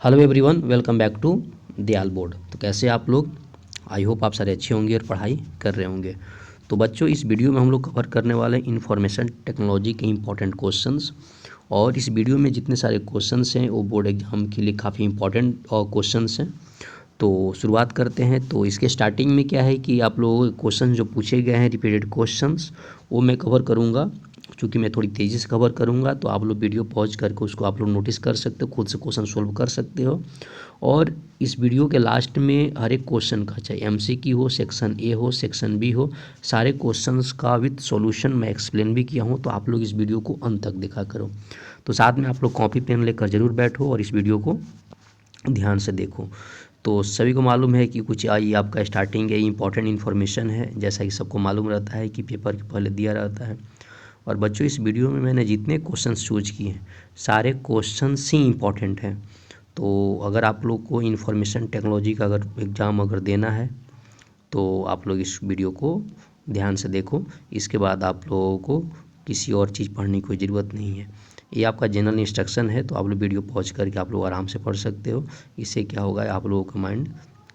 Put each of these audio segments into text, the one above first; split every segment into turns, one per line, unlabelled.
Hello everyone, welcome back to Dayal board. तो कैसे आप लोग? आई होप आप सारे अच्छे होंगे और पढ़ाई कर रहे होंगे। तो बच्चों, इस वीडियो में हम लोग कवर करने वाले हैं इंफॉर्मेशन टेक्नोलॉजी के इंपॉर्टेंट क्वेश्चंस। और इस वीडियो में जितने सारे क्वेश्चंस हैं वो बोर्ड एग्जाम के लिए काफ़ी इंपॉर्टेंट क्वेश्चंस हैं। तो शुरुआत करते हैं। तो इसके स्टार्टिंग में क्या है कि आप लोगों के क्वेश्चन जो पूछे गए हैं रिपीटेड क्वेश्चंस वो मैं कवर करूँगा। क्योंकि मैं थोड़ी तेज़ी से कवर करूँगा तो आप लोग वीडियो पॉज करके उसको आप लोग नोटिस कर सकते हो, खुद से क्वेश्चन सोल्व कर सकते हो। और इस वीडियो के लास्ट में हर एक क्वेश्चन का, चाहे एमसीक्यू हो, सेक्शन ए हो, सेक्शन बी हो, सारे क्वेश्चंस का विद सॉल्यूशन मैं एक्सप्लेन भी किया हूँ। तो आप लोग इस वीडियो को अंत तक देखा करो। तो साथ में आप लोग कॉपी पेन लेकर ज़रूर बैठो और इस वीडियो को ध्यान से देखो। तो सभी को मालूम है कि कुछ आई आपका स्टार्टिंग है, इंपॉर्टेंट इन्फॉर्मेशन है, जैसा कि सबको मालूम रहता है कि पेपर के पहले दिया रहता है। और बच्चों, इस वीडियो में मैंने जितने क्वेश्चंस चूज किए हैं सारे क्वेश्चंस ही इंपॉर्टेंट हैं। तो अगर आप लोग को इन्फॉर्मेशन टेक्नोलॉजी का अगर एग्ज़ाम अगर देना है तो आप लोग इस वीडियो को ध्यान से देखो। इसके बाद आप लोगों को किसी और चीज़ पढ़ने की कोई ज़रूरत नहीं है। ये आपका जनरल इंस्ट्रक्शन है, तो आप लोग वीडियो पॉज करके आप लोग आराम से पढ़ सकते हो। इससे क्या होगा, आप लोगों का माइंड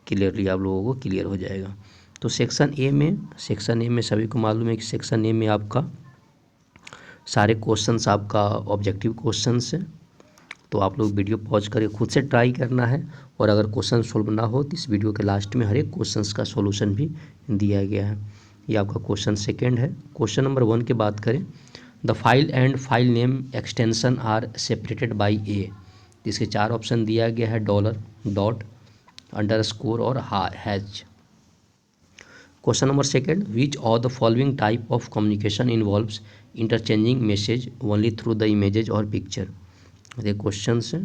क्लियरली आप लोगों को क्लियर हो जाएगा। तो सेक्शन ए में सभी को मालूम है कि सेक्शन ए में आपका सारे क्वेश्चंस आपका ऑब्जेक्टिव क्वेश्चंस हैं। तो आप लोग वीडियो पॉज करके खुद से ट्राई करना है। और अगर क्वेश्चन सोल्व ना हो तो इस वीडियो के लास्ट में हर एक क्वेश्चंस का सॉल्यूशन भी दिया गया है। ये आपका क्वेश्चन सेकंड है। क्वेश्चन नंबर 1 की बात करें, the file and file name extension are separated by a. इसके 4 ऑप्शन दिया गया है, डॉलर, डॉट, अंडरस्कोर और hash. Question number second, which of the following type of communication involves interchanging message only through the images और picture. ये क्वेश्चन है,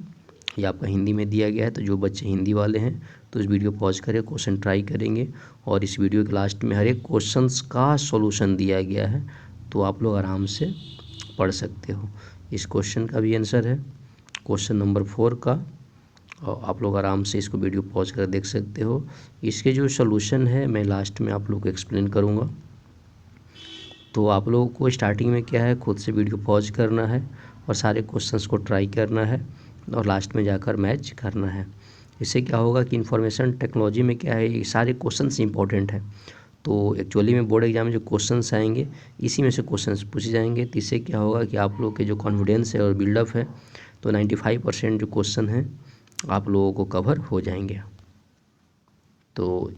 ये आपका हिंदी में दिया गया है। तो जो बच्चे हिंदी वाले हैं तो इस वीडियो पॉज करें, क्वेश्चन ट्राई करेंगे। और इस वीडियो के लास्ट में हर एक क्वेश्चंस का सॉल्यूशन दिया गया है, तो आप लोग आराम से पढ़ सकते हो। इस क्वेश्चन का भी आंसर है क्वेश्चन नंबर 4 का, और आप लोग आराम से इसको वीडियो पॉज कर देख सकते हो। इसके जो सॉल्यूशन है मैं लास्ट में आप लोग को एक्सप्लेन करूँगा। तो आप लोगों को स्टार्टिंग में क्या है, खुद से वीडियो पॉज करना है और सारे क्वेश्चंस को ट्राई करना है और लास्ट में जाकर मैच करना है। इससे क्या होगा कि इंफॉर्मेशन टेक्नोलॉजी में क्या है, ये सारे क्वेश्चंस इंपॉर्टेंट है। तो एक्चुअली में बोर्ड एग्जाम में जो क्वेश्चंस आएंगे इसी में से क्वेश्चंस पूछे जाएंगे। तो इससे क्या होगा कि आप लोग के जो कॉन्फिडेंस है और बिल्डअप है, तो 95% जो क्वेश्चन हैं आप लोगों को कवर हो जाएंगे। तो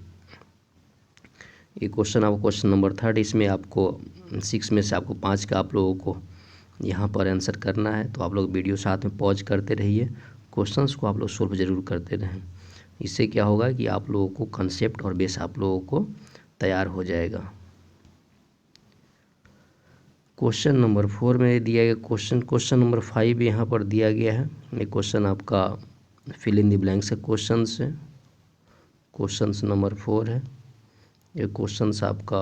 ये क्वेश्चन आपको क्वेश्चन नंबर 3, इसमें आपको 6 में से आपको 5 का आप लोगों को यहाँ पर आंसर करना है। तो आप लोग वीडियो साथ में पॉज करते रहिए, क्वेश्चंस को आप लोग सोल्व ज़रूर करते रहें। इससे क्या होगा कि आप लोगों को कंसेप्ट और बेस आप लोगों को तैयार हो जाएगा। क्वेश्चन नंबर 4 में दिया गया क्वेश्चन नंबर 5 यहाँ पर दिया गया है। ये क्वेश्चन आपका फिल इन द ब्लैंक्स से क्वेश्चन है। क्वेश्चन नंबर 4 है ये क्वेश्चन आपका,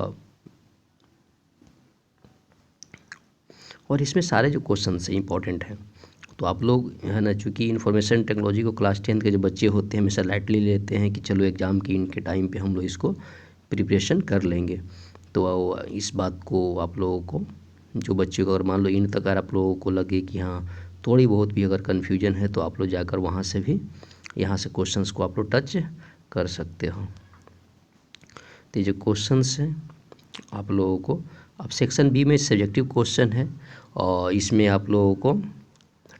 और इसमें सारे जो क्वेश्चन हैं इंपॉर्टेंट हैं। तो आप लोग है ना, चूँकि इन्फॉर्मेशन टेक्नोलॉजी को क्लास 10 के जो बच्चे होते हैं हमेशा लाइटली लेते हैं कि चलो एग्ज़ाम की इनके टाइम पे हम लोग इसको प्रिपरेशन कर लेंगे। तो इस बात को आप लोगों को, जो बच्चे को अगर मान लो इन तक अगर आप लोगों को लगे कि हाँ थोड़ी बहुत भी अगर कन्फ्यूजन है, तो आप लोग जाकर वहाँ से भी यहाँ से क्वेश्चंस को आप लोग टच कर सकते हो। तो ये जो क्वेश्चंस हैं आप लोगों को, अब सेक्शन बी में सब्जेक्टिव क्वेश्चन है और इसमें आप लोगों को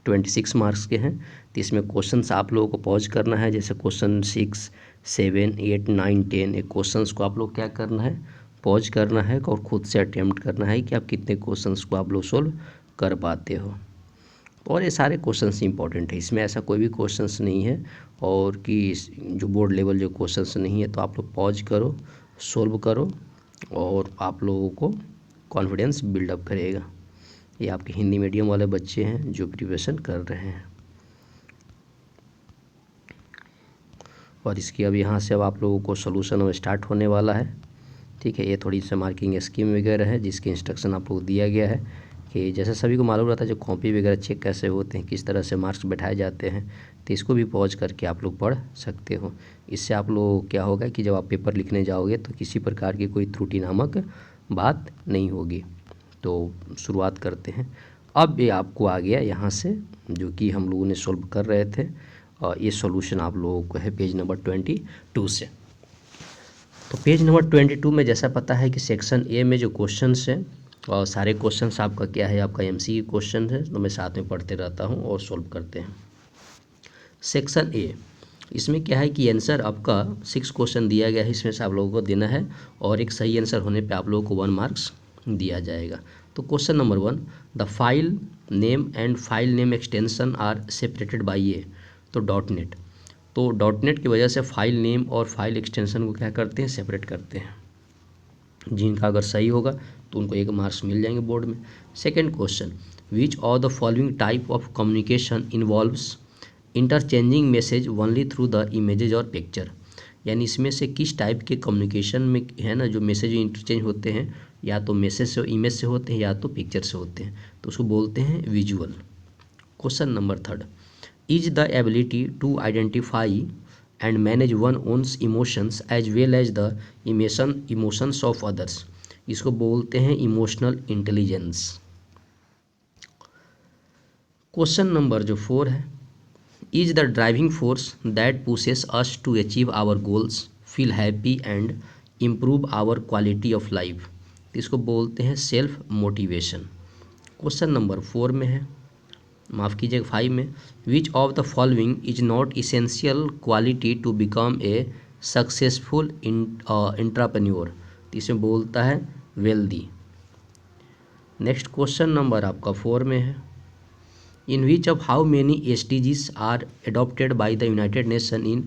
26 मार्क्स के हैं। तो इसमें क्वेश्चंस आप लोगों को पॉज करना है, जैसे क्वेश्चन 6, 7, 8, 9, 10 ये क्वेश्चंस को आप लोग क्या करना है, पॉज करना है और ख़ुद से अटैम्प्ट करना है कि आप कितने क्वेश्चंस को आप लोग सोल्व कर पाते हो। और ये सारे क्वेश्चंस इंपॉर्टेंट है, इसमें ऐसा कोई भी क्वेश्चंस नहीं है और कि जो बोर्ड लेवल जो क्वेश्चंस नहीं है। तो आप लोग पॉज करो, सोल्व करो और आप लोगों को कॉन्फिडेंस बिल्डअप करेगा। ये आपके हिंदी मीडियम वाले बच्चे हैं जो प्रिपरेशन कर रहे हैं। और इसकी अब यहाँ से अब आप लोगों को सोल्यूशन अब स्टार्ट होने वाला है। ठीक है, ये थोड़ी सी मार्किंग स्कीम वगैरह है जिसके इंस्ट्रक्शन आप लोग दिया गया है कि जैसे सभी को मालूम रहता है जो कॉपी वगैरह चेक कैसे होते हैं, किस तरह से मार्क्स बैठाए जाते हैं। तो इसको भी पॉज करके आप लोग पढ़ सकते हो। इससे आप लोग क्या होगा कि जब आप पेपर लिखने जाओगे तो किसी प्रकार की कोई त्रुटि नामक बात नहीं होगी। तो शुरुआत करते हैं। अब ये आपको आ गया यहाँ से जो कि हम लोगों ने सॉल्व कर रहे थे, ये सॉल्यूशन आप लोगों को है पेज नंबर 22 से। तो पेज नंबर 22 में जैसा पता है कि सेक्शन ए में जो क्वेश्चंस हैं और सारे क्वेश्चंस आपका क्या है, आपका एमसीक्यू क्वेश्चन है, तो मैं साथ में पढ़ते रहता हूँ और सॉल्व करते हैं। सेक्शन ए, इसमें क्या है कि आंसर आपका 6 क्वेश्चन दिया गया है, इसमें से आप लोगों को देना है और एक सही आंसर होने पे आप लोगों को 1 मार्क्स दिया जाएगा। तो question number 1, the file name and file name extension are separated by a, तो डॉट नेट। तो डॉट नेट की वजह से फाइल नेम और फाइल एक्सटेंशन को क्या करते हैं, सेपरेट करते हैं। जिनका अगर सही होगा तो उनको 1 मार्क्स मिल जाएंगे बोर्ड में। Second question, which of the following type of communication involves interchanging message only through the images और पिक्चर, यानी इसमें से किस टाइप के कम्युनिकेशन में है ना जो मैसेज इंटरचेंज होते हैं, या तो मैसेज से इमेज से होते हैं या तो पिक्चर से होते हैं, तो उसको बोलते हैं visual. Question number 3, is the ability to identify and manage one owns emotions as well as the emotions of others, इसको बोलते हैं इमोशनल इंटेलिजेंस। क्वेश्चन नंबर जो 4 है, is the driving force that pushes us to achieve our goals, feel happy and improve our quality of life, इसको बोलते हैं self motivation. Question number 4 में है, माफ़ कीजिएगा 5 में, which of the following is not essential quality to become a successful intrapreneur, तो इसमें बोलता है वेल्दी। नेक्स्ट क्वेश्चन नंबर आपका 4 में है, in which of how many SDGs are adopted by the United Nations in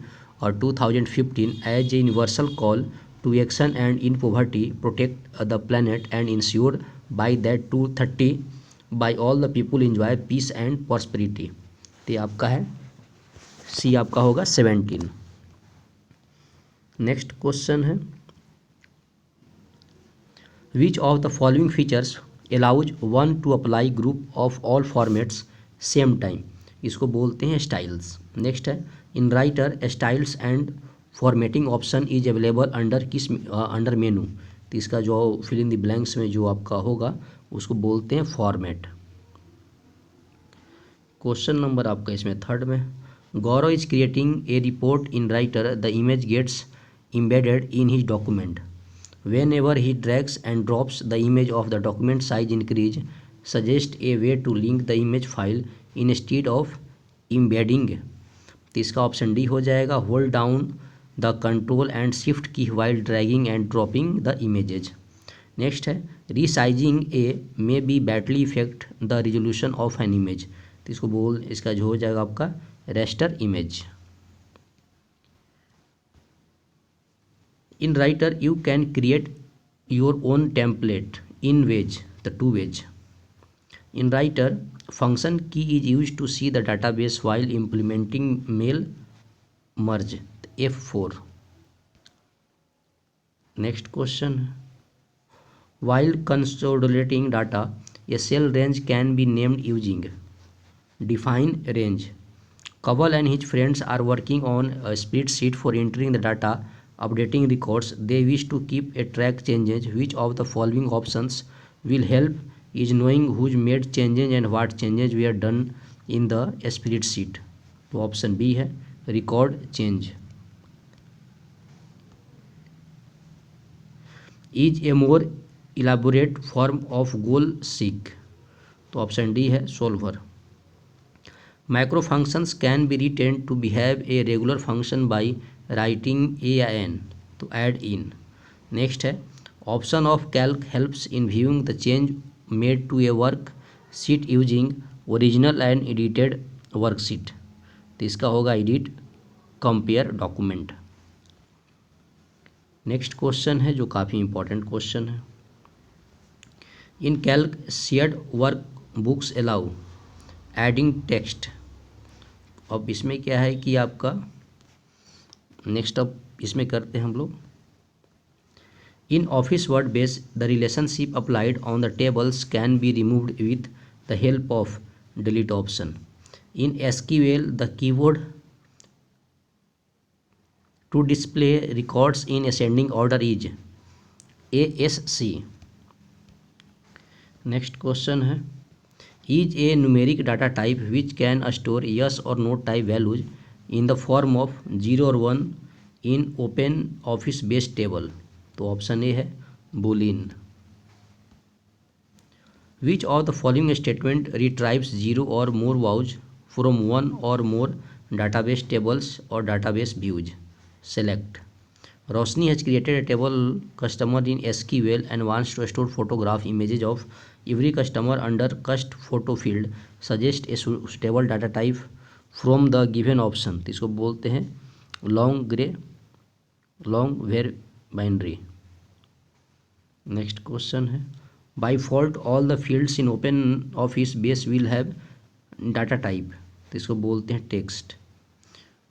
2015 as a universal call to action and in poverty, protect the planet and ensure by that 2030 by all the people enjoy peace and prosperity, तो ये आपका है सी, आपका होगा 17। Next question है, which of the following features allows one to apply group of all formats same time, इसको बोलते हैं स्टाइल्स। नेक्स्ट है, in writer styles and formatting option is available under किस अंडर मेनू, तो इसका जो फिल इन द ब्लैंक्स में जो आपका होगा उसको बोलते हैं फॉर्मेट। क्वेश्चन नंबर आपका इसमें 3rd में, Gaurav is creating a report in writer, the image gets embedded in his document, whenever he drags and drops the image of the document size increase, suggest a way to link the image file instead of embedding, तो इसका option D हो जाएगा, hold down the control and shift key while dragging and dropping the images. Next है, resizing a may be badly affect the resolution of an image, तो इसको इसका जो हो जाएगा आपका raster image. In writer you can create your own template in ways, the 2 ways. In writer, function key is used to see the database while implementing mail merge, F4. Next question, while consolidating data, a cell range can be named using define range. Kawal and his friends are working on a spreadsheet for entering the data, updating records. They wish to keep a track changes. Which of the following options will help is knowing who's made changes and what changes were done in the spreadsheet, तो option B है record change. Is a more elaborate form of goal seek, तो option D है solver. Macro functions can be written to behave a regular function by writing a या n, तो add in। Next है, option of calc helps in viewing the change made to a worksheet using original and edited worksheet, तो इसका होगा edit compare document. Next question है जो काफ़ी important question है, in calc shared work books allow adding text. अब इसमें क्या है कि आपका नेक्स्ट अब इसमें करते हैं हम लोग, in office word base the relationship applied on the tables can be removed with the help of delete option. In SQL the keyword to display records in ascending order is ASC। Next question है, is a numeric data type which can store yes or no type values in the form of 0 और 1 इन open office based table. तो option A है Boolean. Which of the following statement रिट्राइव्स 0 और मोर वाउज from 1 और मोर database tables और database views? Select. Roshni has created a table customer in SQL and wants to store photograph images of every customer under cust photo field. Suggest a suitable data type from the given option. तो इसको बोलते हैं long grey long var binary. Next question है default all the fields in open office base will have data type. तो इसको बोलते हैं text.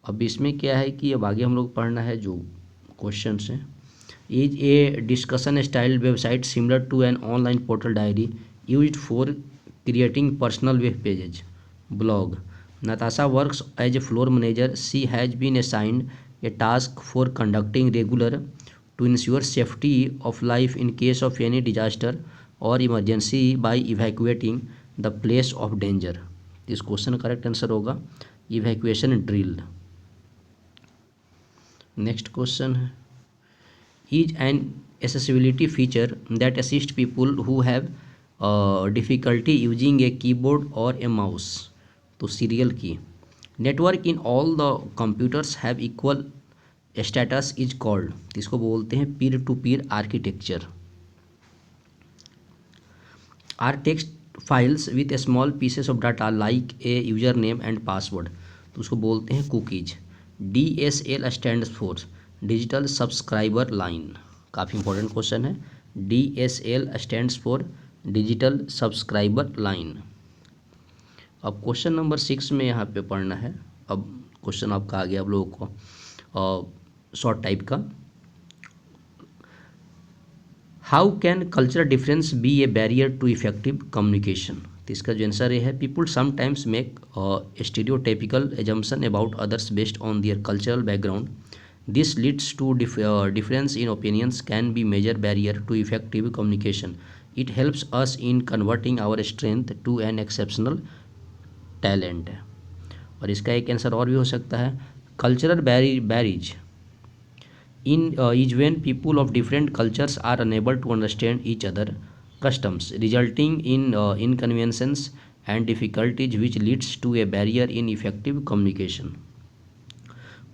अब इसमें क्या है कि अब आगे हम लोग पढ़ना है जो क्वेश्चन है। Is a discussion style website similar to an online portal diary used for creating personal web pages blog? Natasha works as a floor manager. She has been assigned a task for conducting regular to ensure safety of life in case of any disaster or emergency by evacuating the place of danger. इस question का correct answer होगा evacuation drill. Next question है is an accessibility feature that assist people who have difficulty using a keyboard or a mouse? तो serial की। Network in all the computers have equal status is called. इसको बोलते हैं peer to peer architecture. Are text files with a small pieces of data like a user name and password. तो उसको बोलते हैं cookies. DSL stands for digital subscriber line. काफ़ी important question है। DSL stands for digital subscriber line. अब question number 6 में यहाँ पे पढ़ना है। अब क्वेश्चन आपका आ गया आप लोगों को शॉर्ट टाइप का। How can cultural difference be a barrier to effective communication? तो इसका जो आंसर ये है people sometimes make stereotypical assumption about others based on their cultural background. This leads to difference in opinions can be major barrier to effective communication. It helps us in converting our strength to an exceptional talent. और इसका एक answer और भी हो सकता है cultural बैरिज in is when people of different cultures are unable to understand each other customs, resulting in inconveniences and difficulties which leads to a barrier in effective communication.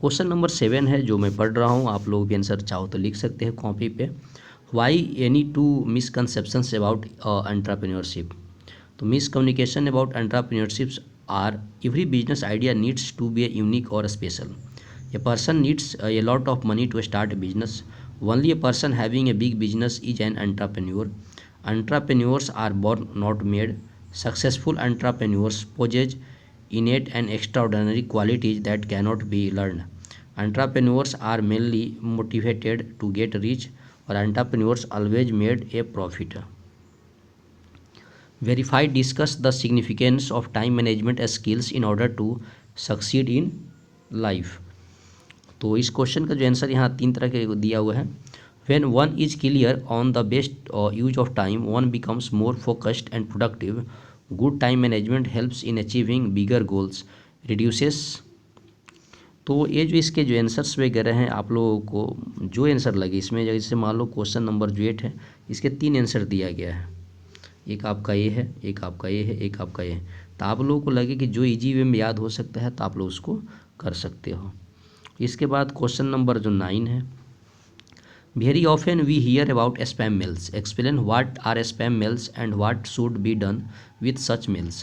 Question number 7 है जो मैं पढ़ रहा हूँ, आप लोग भी आंसर चाहो तो लिख सकते हैं कॉपी पे. Why any two misconceptions about entrepreneurship? तो miscommunication about entrepreneurship are every business idea needs to be unique और special. A person needs a lot of money to start a business. Only a person having a big business is an entrepreneur. Entrepreneurs are born not made. Successful entrepreneurs possess innate and extraordinary qualities that cannot be learned. Entrepreneurs are mainly motivated to get rich, or entrepreneurs always made a profit. Verify, discuss the significance of time management skills in order to succeed in life. तो इस question का जो answer यहाँ 3 तरह के दिया हुआ है. When one is clear on the best use of time, one becomes more focused and productive. Good time management helps in achieving bigger goals, reduces. तो ये जो इसके जो आंसर्स वगैरह हैं आप लोगों को जो आंसर लगे इसमें, जैसे मान लो क्वेश्चन नंबर जो 8 है इसके 3 आंसर दिया गया है. एक आपका ये है, एक आपका ये है, एक आपका ये है. तो आप लोगों को लगे कि जो इजी वे में याद हो सकता है तो आप लोग उसको कर सकते हो. इसके बाद क्वेश्चन नंबर जो 9 है. Very often we hear about spam mails. Explain what are spam mails and what should be done with such mails.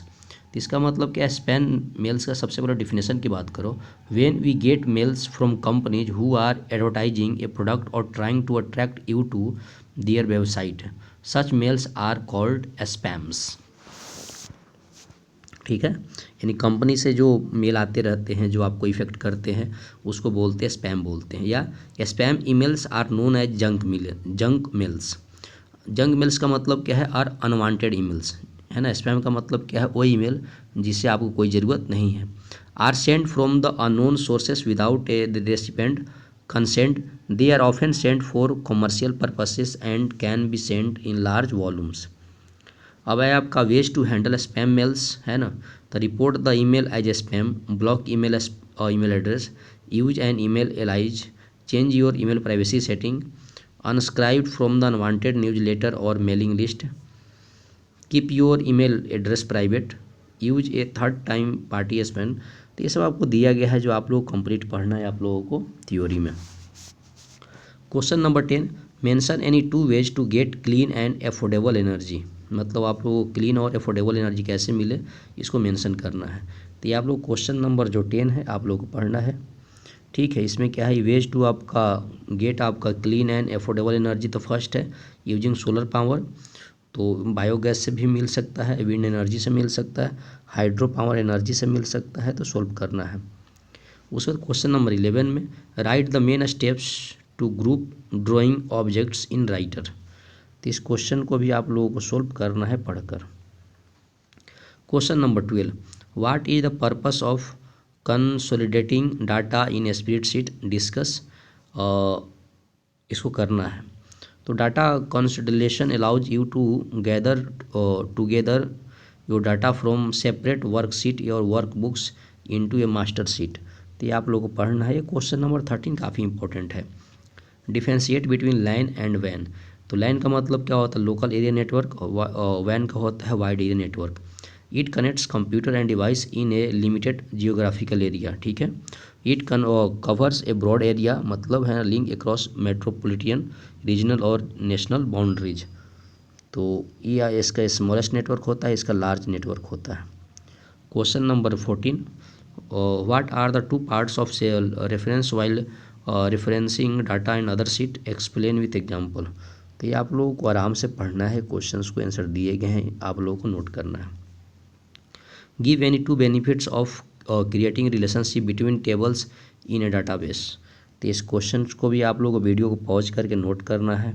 तो इसका मतलब क्या है? स्पैम मेल्स का सबसे बड़ा डिफिनेशन की बात करो. When we get mails from companies who are advertising a product or trying to attract you to their website, such mails are called spams. ठीक है, यानी कंपनी से जो मेल आते रहते हैं जो आपको इफेक्ट करते हैं उसको बोलते हैं स्पैम बोलते हैं. या spam emails are known as junk mails. Junk mails का मतलब क्या है? आर अनवांटेड ईमेल्स, है ना. स्पैम का मतलब क्या है? वो ईमेल जिससे आपको कोई ज़रूरत नहीं है. Are send from the unknown sources without a recipient consent. They are often send for commercial purposes and can be send in large volumes. अब है आपका ways to handle spam mails, है ना. तो report the email as a spam, block email email address, use an email alias, change your email privacy setting, unsubscribe from the unwanted newsletter or mailing list, keep your email address private, use A third time party Spain. तो ये सब आपको दिया गया है जो आप लोग कंप्लीट पढ़ना है आप लोगों को थ्योरी में। Question number 10, mention any 2 ways to get clean and affordable energy. मतलब आप लोगों को क्लीन और अफोर्डेबल एनर्जी कैसे मिले इसको मेंशन करना है। तो ये आप लोग क्वेश्चन नंबर जो 10 है आप लोग को पढ़ना है। ठीक है, इसमें क्या है, वेज टू आपका गेट आपका क्लीन एंड अफोर्डेबल एनर्जी तो फर्स्ट है यूजिंग सोलर पावर, तो बायोगैस से भी मिल सकता है, विंड एनर्जी से मिल सकता है, हाइड्रो पावर एनर्जी से मिल सकता है, तो सोल्व करना है। उसके बाद क्वेश्चन नंबर 11 में write the main steps to group drawing objects in writer. तो इस क्वेश्चन को भी आप लोगों को सोल्व करना है पढ़कर। Question number 12, what is the purpose of consolidating data in spreadsheet, discuss. इसको करना है। तो data consolidation allows you to gather together your data from separate worksheet और workbooks into a master sheet. तो ये आप लोगों को पढ़ना है। ये क्वेश्चन नंबर 13 काफ़ी इंपॉर्टेंट है। डिफरेंशिएट बिटवीन लैन एंड वैन। तो लैन का मतलब क्या होता है, लोकल एरिया नेटवर्क, और वैन का होता है wide area network. It connects computer and device in a limited geographical area. ठीक है, it covers a broad area, मतलब है लिंक अक्रॉस मेट्रोपॉलिटन, रीजनल और नेशनल बाउंड्रीज। तो ये इसका स्मॉलेस्ट नेटवर्क होता है, इसका लार्ज नेटवर्क होता है। Question number 14, what are the 2 parts of cell reference while referencing data in other sheet, explain with example. तो ये आप लोगों को आराम से पढ़ना है, क्वेश्चंस को आंसर दिए गए हैं, आप लोगों को नोट करना है। Give any 2 benefits of creating relationship between tables in A database. तो इस क्वेश्चन को भी आप लोगों को वीडियो को पॉज करके नोट करना है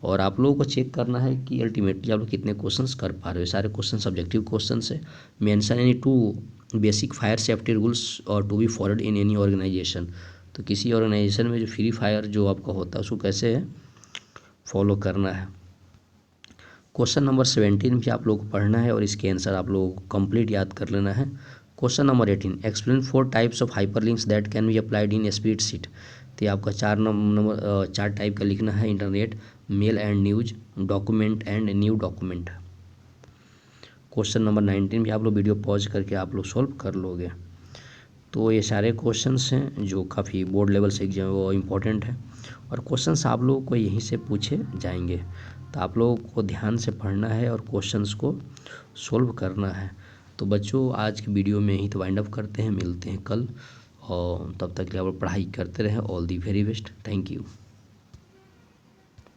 और आप लोगों को चेक करना है कि अल्टीमेटली आप लोग कितने क्वेश्चंस कर पा रहे हो। सारे क्वेश्चन सब्जेक्टिव क्वेश्चन है। Mention any 2 basic fire safety rules और to be followed in any organisation. तो किसी ऑर्गेनाइजेशन में जो फ्री फायर जो आपका होता है उसको कैसे फॉलो करना है। क्वेश्चन नंबर 17 भी आप लोग को पढ़ना है और इसके आंसर आप लोगों को कंप्लीट याद कर लेना है। Question number 18, explain 4 types of hyperlinks that can be applied in spreadsheet. तो आपका 4 टाइप का लिखना है, internet, male and news, document and new document. Question number 19 भी आप लोग वीडियो पॉज करके आप लोग सॉल्व कर लोगे। तो ये सारे क्वेश्चंस हैं जो काफ़ी बोर्ड लेवल से एग्जाम वो इम्पोर्टेंट है और क्वेश्चंस आप लोगों को यहीं से पूछे जाएंगे। तो आप लोगों को ध्यान से पढ़ना है और क्वेश्चंस को सॉल्व करना है। तो बच्चों आज की वीडियो में ही तो वाइंड अप करते हैं, मिलते हैं कल और तब तक के लिए आप लोग पढ़ाई करते रहें। All the very best, thank you.